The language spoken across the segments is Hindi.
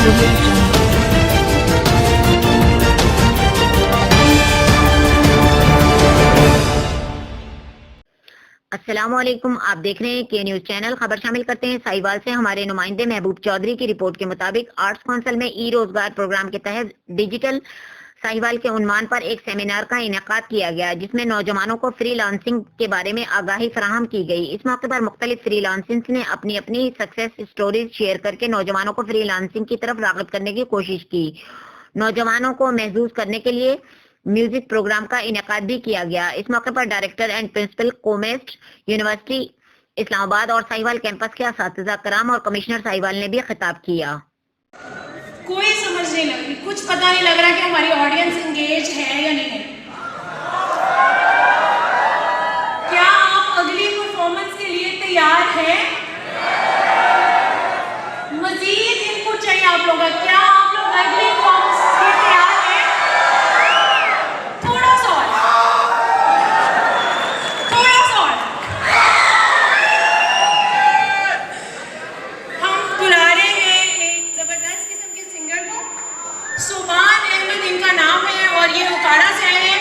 audio jungle. अस्सलाम वालेकुम, आप देख रहे हैं के न्यूज चैनल। खबर शामिल करते हैं साहिवाल से। हमारे नुमाइंदे महबूब चौधरी की रिपोर्ट के मुताबिक आर्ट्स काउंसिल में ई रोजगार प्रोग्राम के तहत डिजिटल साहिवाल के उन्वान पर एक सेमिनार का इनेकाद किया गया, जिसमें नौजवानों को फ्रीलांसिंग के बारे में आगाही फराहम की गई। इस मौके पर मुख्तलिफ फ्रीलांसर्स ने अपनी अपनी सक्सेस स्टोरीज शेयर करके नौजवानों को फ्रीलांसिंग की तरफ राग़िब करने की कोशिश की। नौजवानों को महसूस करने के लिए म्यूजिक प्रोग्राम का इनेकाद भी किया गया। इस मौके पर director and principal COMSATS university Islamabad और साहिवाल कैंपस के असातिज़ा कराम और कमिश्नर साहिवाल ने भी खिताब किया। कोई समझ नहीं लग रही, कुछ पता नहीं लग रहा कि हमारी ऑडियंस एंगेज है या नहीं है। क्या आप अगली परफॉर्मेंस के लिए तैयार हैं? मजीद इनपुट चाहिए आप लोगों का। क्या आप लोग अगली परफॉर्मेंस के लिए तैयार हैं? थोड़ा सा और, थोड़ा सा और। हम बुला रहे हैं एक जबरदस्त किस्म के सिंगर को। सुभान अहमद इनका नाम है और ये उकाड़ा से आए हैं।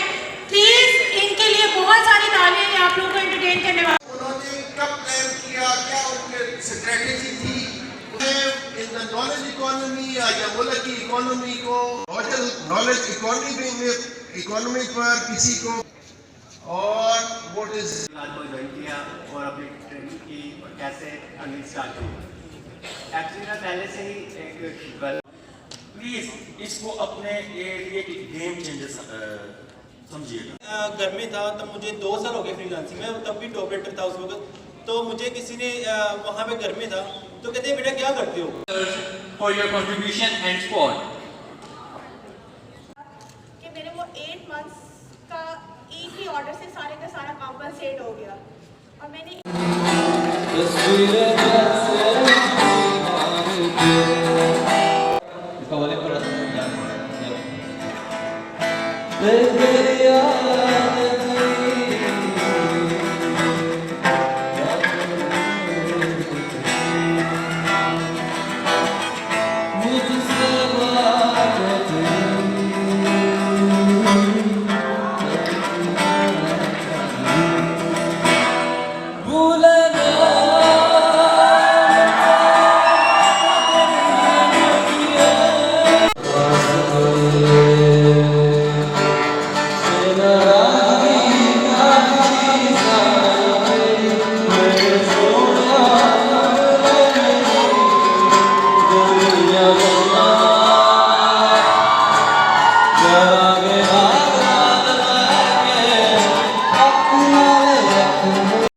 प्लीज इनके लिए बहुत सारी तालियां आप लोगों को एंटरटेन करने वाले। उन्होंने कब प्लान किया, क्या उनकी स्ट्रेटेजी थी, इन द नॉलेज इकोनॉमी या मुल्क की इकोनॉमी को नॉलेज इकोनॉमी पर किसी को और व्हाट इज को ज्वाइन किया और अपनी ट्रेनिंग की और कैसे अर्निंग स्टार्ट की। एक्चुअली मैं पहले से ही एक प्लीज इसको अपने एरिया की गेम चेंजर समझिएगा। घर में था तब मुझे 2 साल हो गए फ्रीलांसिंग में, तब भी टॉप रेटर था उस वक्त। तो मुझे किसी ने वहाँ पे घर में था तो कहते बेटा क्या करते हो for your contribution and support. कि मेरे वो 8 मंथ्स का एक ही ऑर्डर से सारे का सारा कॉम्पनसेट हो गया और मैंने इसका वाले पर Yeah.